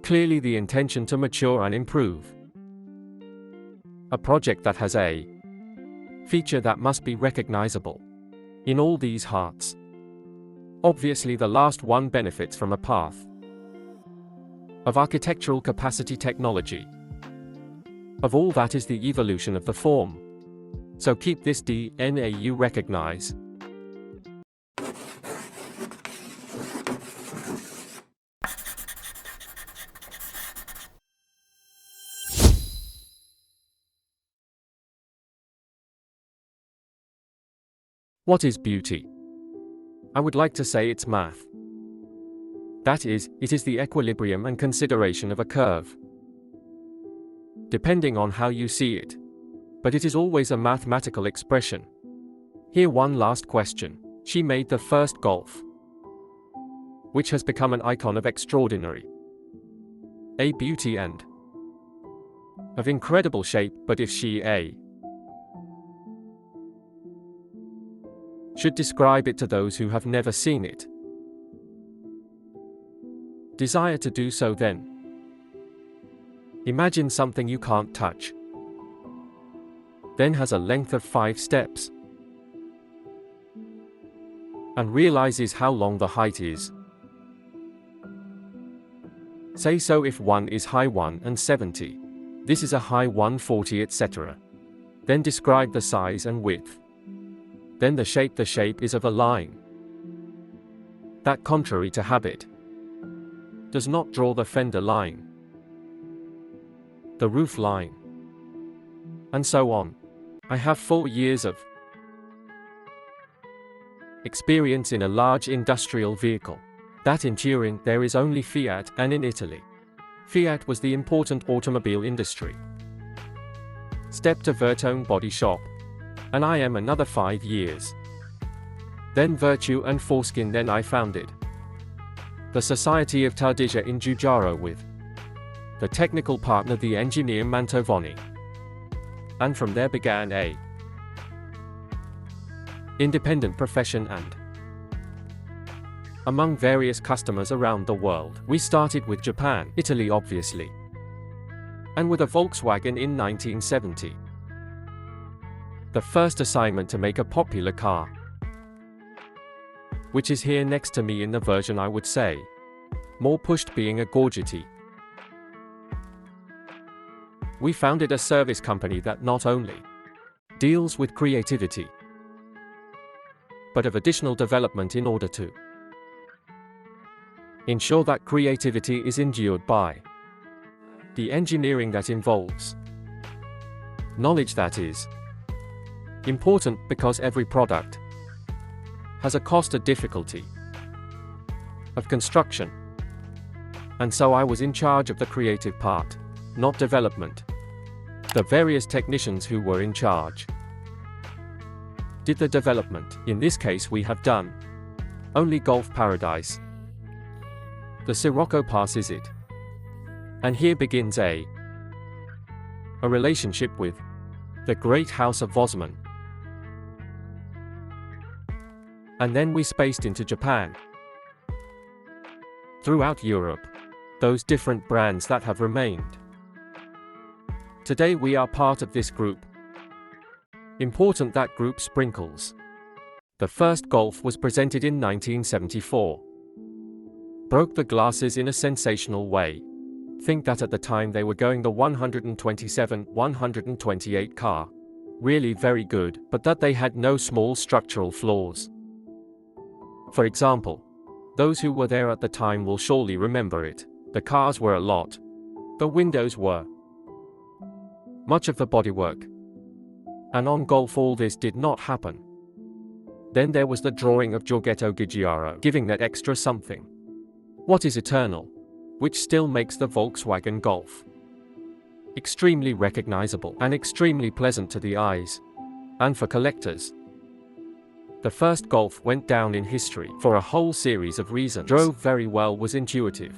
clearly the intention to mature and improve. A project that has a feature that must be recognizable in all these hearts. Obviously, the last one benefits from a path of architectural capacity technology. Of all that is the evolution of the form. So keep this DNA you recognize. What is beauty? I would like to say it's math. That is, it is the equilibrium and consideration of a curve. Depending on how you see it. But it is always a mathematical expression. Here one last question. She made the first Golf, which has become an icon of extraordinary a beauty and of incredible shape, but if she should describe it to those who have never seen it, desire to do so, then imagine something you can't touch, then has a length of 5 steps, and realizes how long the height is. Say so if one is high 170, this is a high 140, etc. Then describe the size and width. Then the shape is of a line that, contrary to habit, does not draw the fender line, the roof line, and so on. I have 4 years of experience in a large industrial vehicle. That in Turin there is only Fiat, and in Italy, Fiat was the important automobile industry. Step to Vertone body shop, and I am another 5 years. Then Virtue and Foreskin, then I founded the Society of Tardigia in Giugiaro with the technical partner the engineer Mantovani. And from there began a independent profession, and among various customers around the world. We started with Japan, Italy obviously, and with a Volkswagen in 1970. The first assignment to make a popular car, which is here next to me in the version I would say more pushed, being a Giorgetto. We founded a service company that not only deals with creativity, but of additional development in order to ensure that creativity is endured by the engineering that involves knowledge that is important, because every product has a cost, a difficulty of construction. And so I was in charge of the creative part, not development. The various technicians who were in charge did the development. In this case we have done only Golf Paradise. The Sirocco passes it. And here begins a relationship with the great house of Vosman. And then we spaced into Japan. Throughout Europe, those different brands that have remained. Today we are part of this group. Important that group sprinkles. The first Golf was presented in 1974. Broke the glasses in a sensational way. Think that at the time they were going the 127, 128 car. Really very good, but that they had no small structural flaws. For example, those who were there at the time will surely remember it. The cars were a lot. The windows were. Much of the bodywork. And on Golf all this did not happen. Then there was the drawing of Giorgetto Giugiaro, giving that extra something. What is eternal? Which still makes the Volkswagen Golf extremely recognizable and extremely pleasant to the eyes. And for collectors. The first Golf went down in history for a whole series of reasons. Drove very well, was intuitive.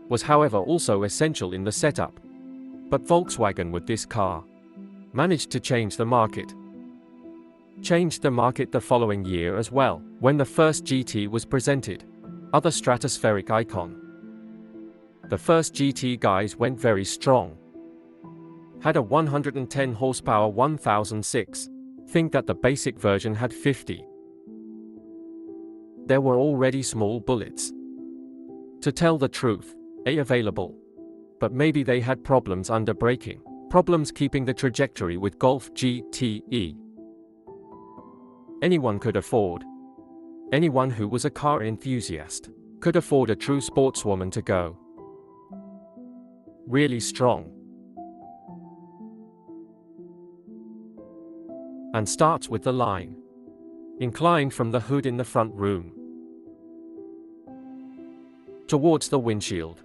Was however also essential in the setup. But Volkswagen with this car managed to change the market. Changed the market the following year as well, when the first GT was presented. Other stratospheric icon. The first GT guys went very strong. Had a 110 horsepower 1006. Think that the basic version had 50. There were already small bullets. To tell the truth, available. But maybe they had problems under braking, problems keeping the trajectory with Golf GTE. Anyone could afford. Anyone who was a car enthusiast could afford a true sportswoman to go. Really strong. And starts with the line. Inclined from the hood in the front room towards the windshield.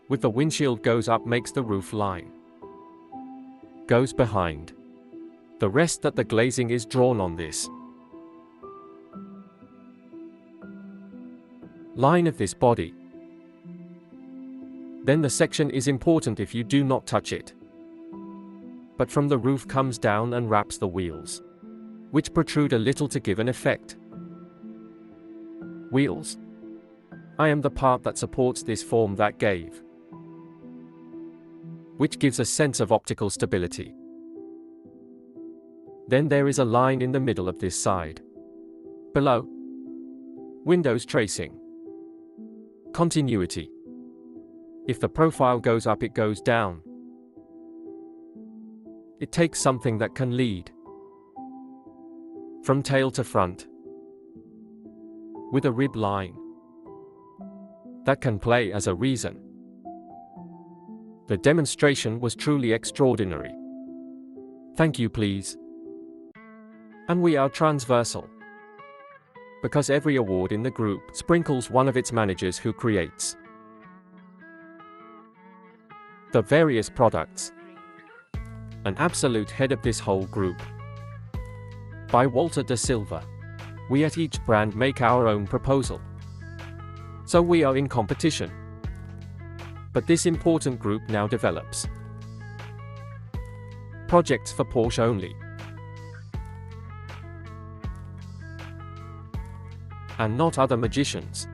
With the windshield goes up makes the roof line. Goes behind. The rest that the glazing is drawn on this line of this body. Then the section is important if you do not touch it. But from the roof comes down and wraps the wheels, which protrude a little to give an effect. Wheels. I am the part that supports this form that gave, which gives a sense of optical stability. Then there is a line in the middle of this side. Below. Windows tracing. Continuity. If the profile goes up, it goes down. It takes something that can lead from tail to front, with a rib line that can play as a reason. The demonstration was truly extraordinary. Thank you, please. And we are transversal, because every award in the group sprinkles one of its managers who creates the various products. An absolute head of this whole group. By Walter da Silva. We at each brand make our own proposal. So we are in competition. But this important group now develops projects for Porsche only. And not other magicians.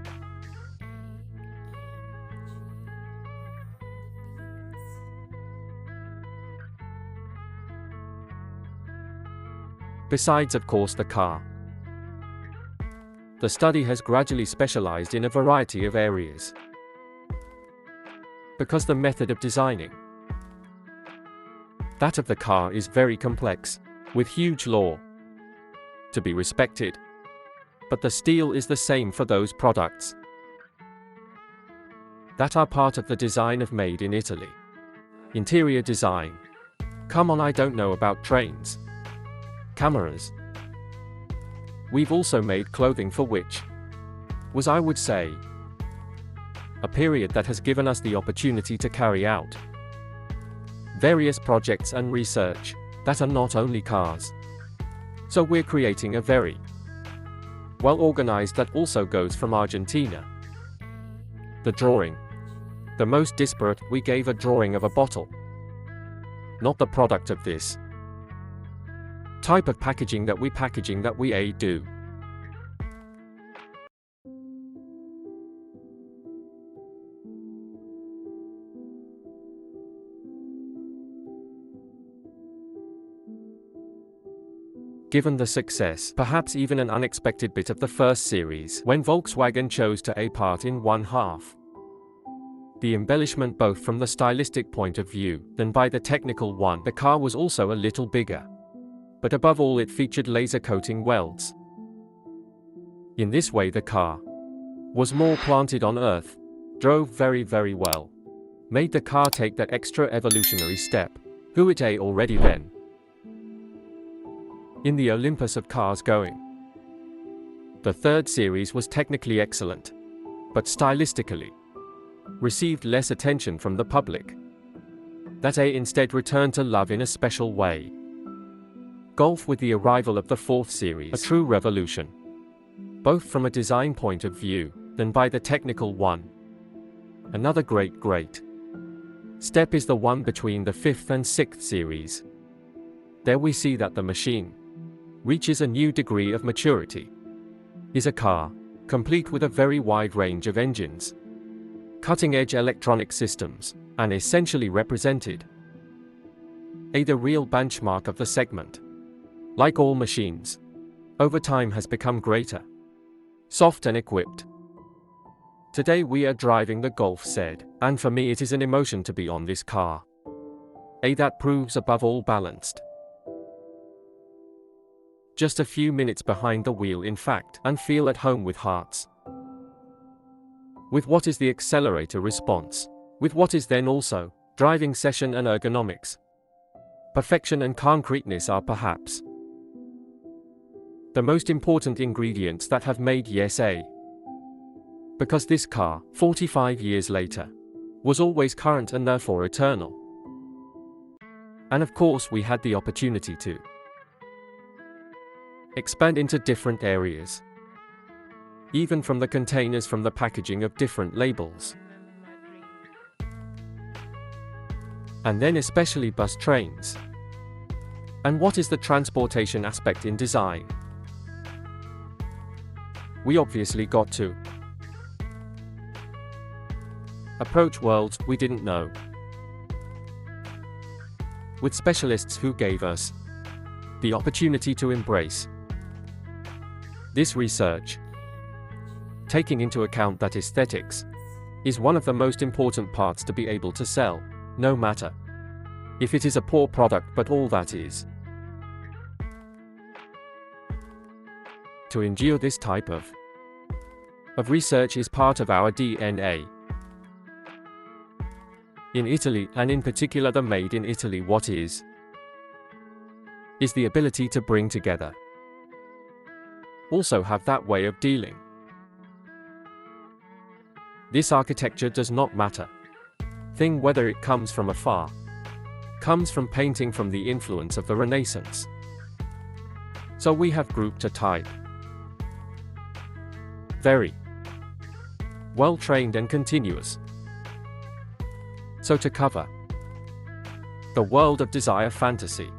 Besides, of course, the car. The study has gradually specialized in a variety of areas. Because the method of designing, that of the car, is very complex, with huge law to be respected. But the steel is the same for those products that are part of the design of Made in Italy. Interior design. Come on, I don't know about trains. Cameras. We've also made clothing for which was, I would say, a period that has given us the opportunity to carry out various projects and research that are not only cars. So we're creating a very well organized that also goes from Argentina. The drawing. The most disparate, we gave a drawing of a bottle. Not the product of this type of packaging that we do. Given the success, perhaps even an unexpected bit of the first series, when Volkswagen chose to a part in one half. The embellishment both from the stylistic point of view, than by the technical one, the car was also a little bigger. But above all, it featured laser coating welds. In this way the car was more planted on earth, drove very, very well. Made the car take that extra evolutionary step. Who it already then. In the Olympus of cars going. The third series was technically excellent, but stylistically received less attention from the public. That instead returned to love in a special way. Golf with the arrival of the fourth series, a true revolution. Both from a design point of view, than by the technical one. Another great step is the one between the fifth and sixth series. There we see that the machine reaches a new degree of maturity. Is a car, complete with a very wide range of engines. cutting-edge electronic systems, and essentially represented the real benchmark of the segment. Like all machines, over time has become greater, soft and equipped. Today we are driving the Golf Z, and for me it is an emotion to be on this car. That proves above all balanced. Just a few minutes behind the wheel in fact, and feel at home with hearts. With what is the accelerator response, with what is then also driving session and ergonomics. Perfection and concreteness are perhaps the most important ingredients that have made yes a. Because this car, 45 years later, was always current and therefore eternal. And of course we had the opportunity to expand into different areas. Even from the containers, from the packaging of different labels. And then especially bus trains. And what is the transportation aspect in design? We obviously got to approach worlds we didn't know, with specialists who gave us the opportunity to embrace this research, taking into account that aesthetics is one of the most important parts to be able to sell, no matter if it is a poor product, but all that is. To endure this type of research is part of our DNA. In Italy, and in particular the Made in Italy what is the ability to bring together. Also have that way of dealing. This architecture does not matter. Thing whether it comes from afar, comes from painting, from the influence of the Renaissance. So we have grouped a type. Very well trained and continuous. So to cover the world of desire fantasy,